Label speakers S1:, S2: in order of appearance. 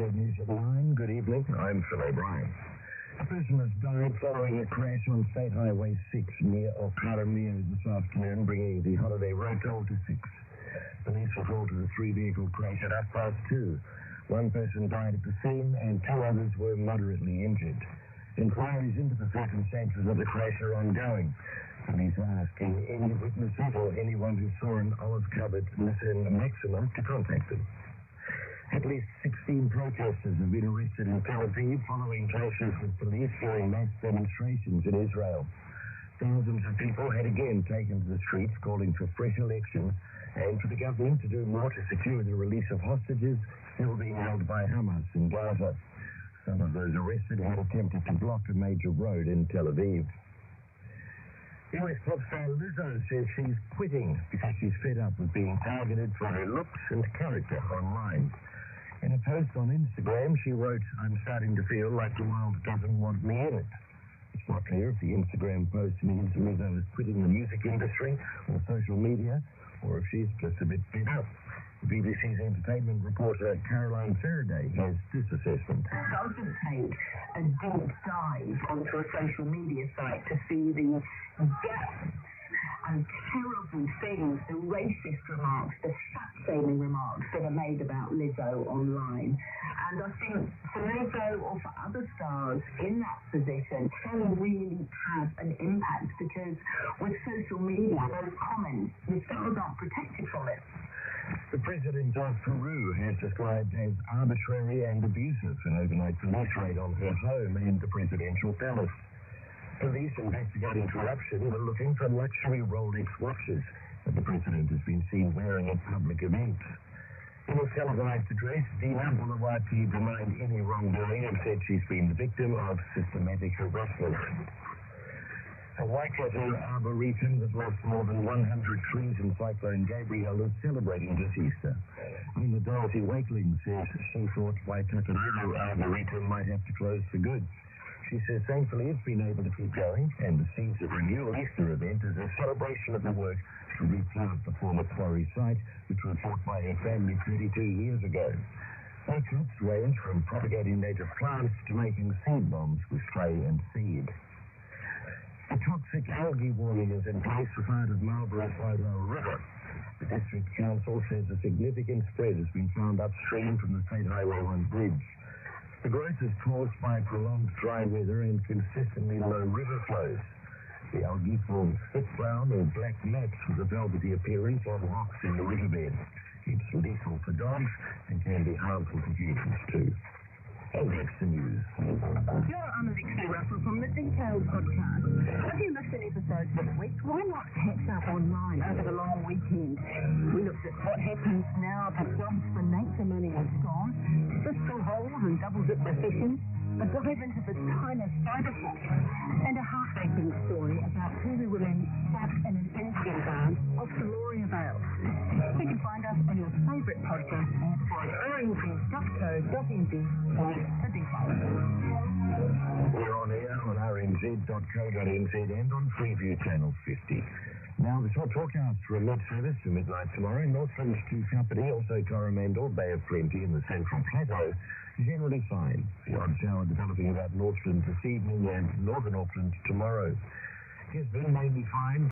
S1: RNZ News at 9. Good evening. I'm Phil O'Brien. A person has died following a crash on State Highway 6 near Okaramia this afternoon, bringing the holiday road toll to 6. Police were called to the three-vehicle crash at 2:30. One person died at the scene and two others were moderately injured. Inquiries into the circumstances of the crash are ongoing. Police are asking any witnesses or anyone who saw an olive-covered Nissan Maxima to contact them. At least 16 protesters have been arrested in Tel Aviv following clashes with police during mass demonstrations in Israel. Thousands of people had again taken to the streets calling for fresh elections and for the government to do more to secure the release of hostages still being held by Hamas in Gaza. Some of those arrested had attempted to block a major road in Tel Aviv. US pop star Lizzo says she's quitting because she's fed up with being targeted for her looks and character online. In a post on Instagram, she wrote, "I'm starting to feel like the world doesn't want me in it." It's not clear if the Instagram post means Lizzo is quitting the music industry or social media, or if she's just a bit fed up. BBC's entertainment reporter Caroline Faraday has this assessment.
S2: It doesn't take a deep dive onto a social media site to see the depth and terrible things, the racist remarks, the fat-shaming remarks that are made about Lizzo online. And I think for Lizzo or for other stars in that position can really have an impact, because with social media, those comments, the stars aren't protected from it.
S1: The president of Peru has described as arbitrary and abusive an overnight police raid on her home and the presidential palace. Police investigating corruption were looking for luxury Rolex watches that the president has been seen wearing at public events. In a televised address, Dina Boluarte denied any wrongdoing and said she's been the victim of systematic harassment. A Waikato arboretum that lost more than 100 trees in Cyclone Gabrielle is celebrating this Easter. Owner Dorothy Wakeling says she thought Waikato Arboretum might have to close for good. She says thankfully it's been able to keep going, and the Seeds of Renewal Easter event is a celebration of the work to replant the former quarry site, which was bought by her family 32 years ago. Efforts range from propagating native plants to making seed bombs with clay and seed. A toxic algae warning is in place for part of Marlborough's Wairau River. The District Council says a significant spread has been found upstream from the State Highway 1 bridge. The growth is caused by prolonged dry weather and consistently low river flows. The algae forms thick brown or black mats with a velvety appearance on rocks in the riverbed. It's lethal for dogs and can be harmful to humans too. And that's the news.
S3: You're on Alexi Russell from the Detailed podcast. If you missed an episode this week, why not catch up online over the long weekend? We looked at what happens now that jobs for nature money is gone, fiscal holes and double-dip recessions, a dive into the China cyber threat, and a heartbreaking story about two women stuck in an Indian van off the Gloria Vale. You can find us on your favourite podcast app or at rnz.co.nz for details.
S1: We're on air on rnz.co.nz and on Freeview Channel 50. Now, the short forecast for a mid-service to midnight tomorrow. Northland to Kapiti, also Coromandel, Bay of Plenty in the Central Plateau, generally fine. The odd shower developing about Northland this evening and Northern Auckland tomorrow. Gisborne mainly fine.